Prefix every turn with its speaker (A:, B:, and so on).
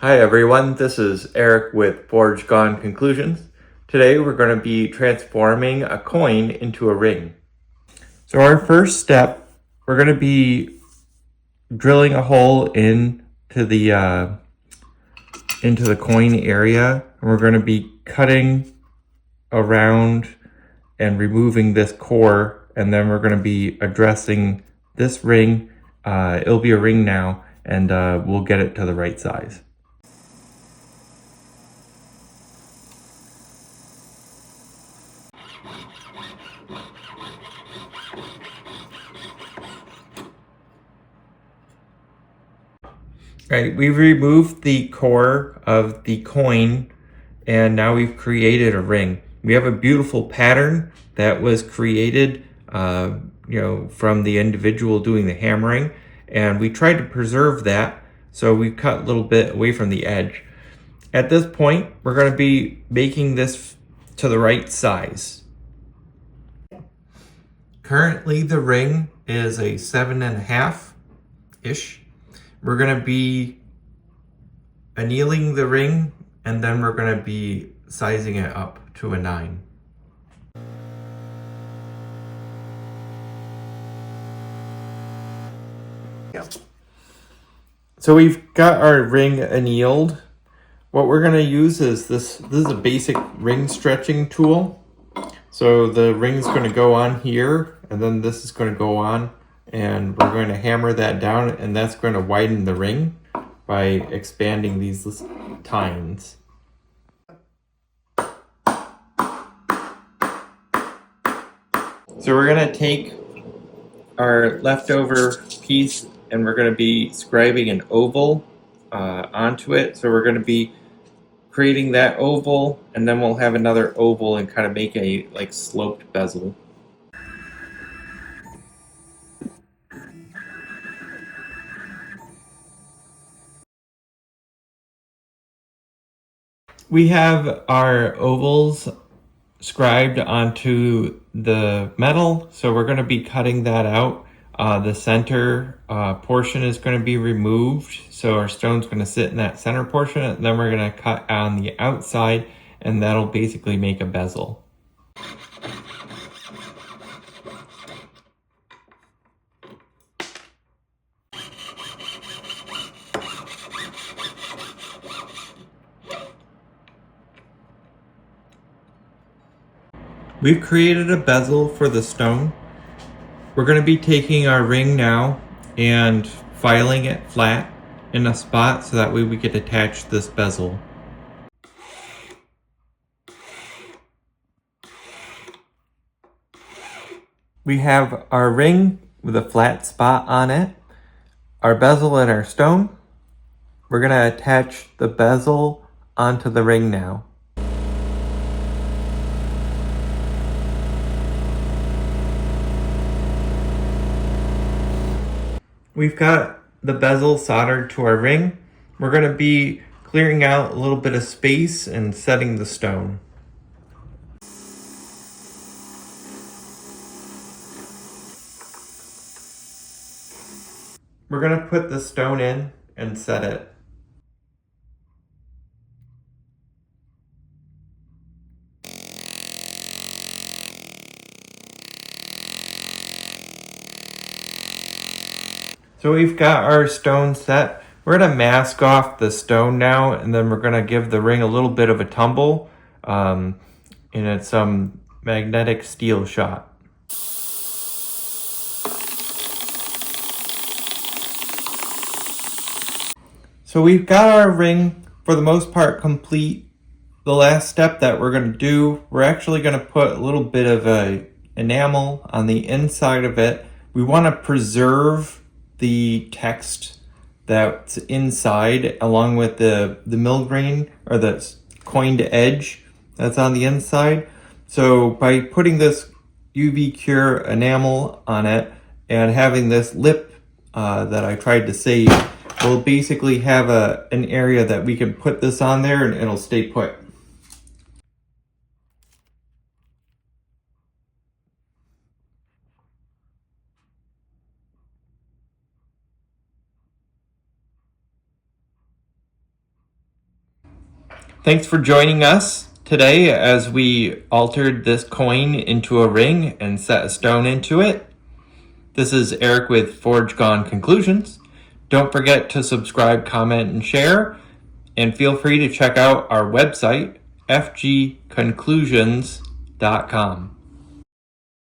A: Hi everyone, this is Eric with Forge Gone Conclusions. Today we're going to be transforming a coin into a ring. So our first step, we're going to be drilling a hole into the coin area, and we're going to be cutting around and removing this core, and then we're going to be addressing this ring. It'll be a ring now, and we'll get it to the right size. Right, we've removed the core of the coin and now we've created a ring. We have a beautiful pattern that was created from the individual doing the hammering, and we tried to preserve that, so we cut a little bit away from the edge. At this point, we're going to be making this to the right size. Currently the ring is a 7.5-ish. We're going to be annealing the ring, and then we're going to be sizing it up to a 9. So we've got our ring annealed. What we're going to use is this is a basic ring stretching tool. So the ring's going to go on here, and then this is going to go on, and we're going to hammer that down, and that's going to widen the ring by expanding these tines. So we're going to take our leftover piece and we're going to be scribing an oval onto it. So we're going to be creating that oval, and then we'll have another oval and kind of make a sloped bezel. We have our ovals scribed onto the metal, so we're going to be cutting that out. The center portion is going to be removed, so our stone's going to sit in that center portion, and then we're going to cut on the outside, and that'll basically make a bezel. We've created a bezel for the stone. We're going to be taking our ring now and filing it flat in a spot so that way we could attach this bezel. We have our ring with a flat spot on it, our bezel and our stone. We're going to attach the bezel onto the ring now. We've got the bezel soldered to our ring. We're going to be clearing out a little bit of space and setting the stone. We're going to put the stone in and set it. So we've got our stone set. We're going to mask off the stone now, and then we're going to give the ring a little bit of a tumble, and it's some magnetic steel shot. So we've got our ring for the most part complete. The last step that we're going to do, we're actually going to put a little bit of a enamel on the inside of it. We want to preserve the text that's inside along with the mill grain or the coined edge that's on the inside. So by putting this UV cure enamel on it and having this lip that I tried to save, we'll basically have an area that we can put this on there and it'll stay put. Thanks for joining us today as we altered this coin into a ring and set a stone into it. This is Eric with Forge Gone Conclusions. Don't forget to subscribe, comment, and share. And feel free to check out our website, fgconclusions.com.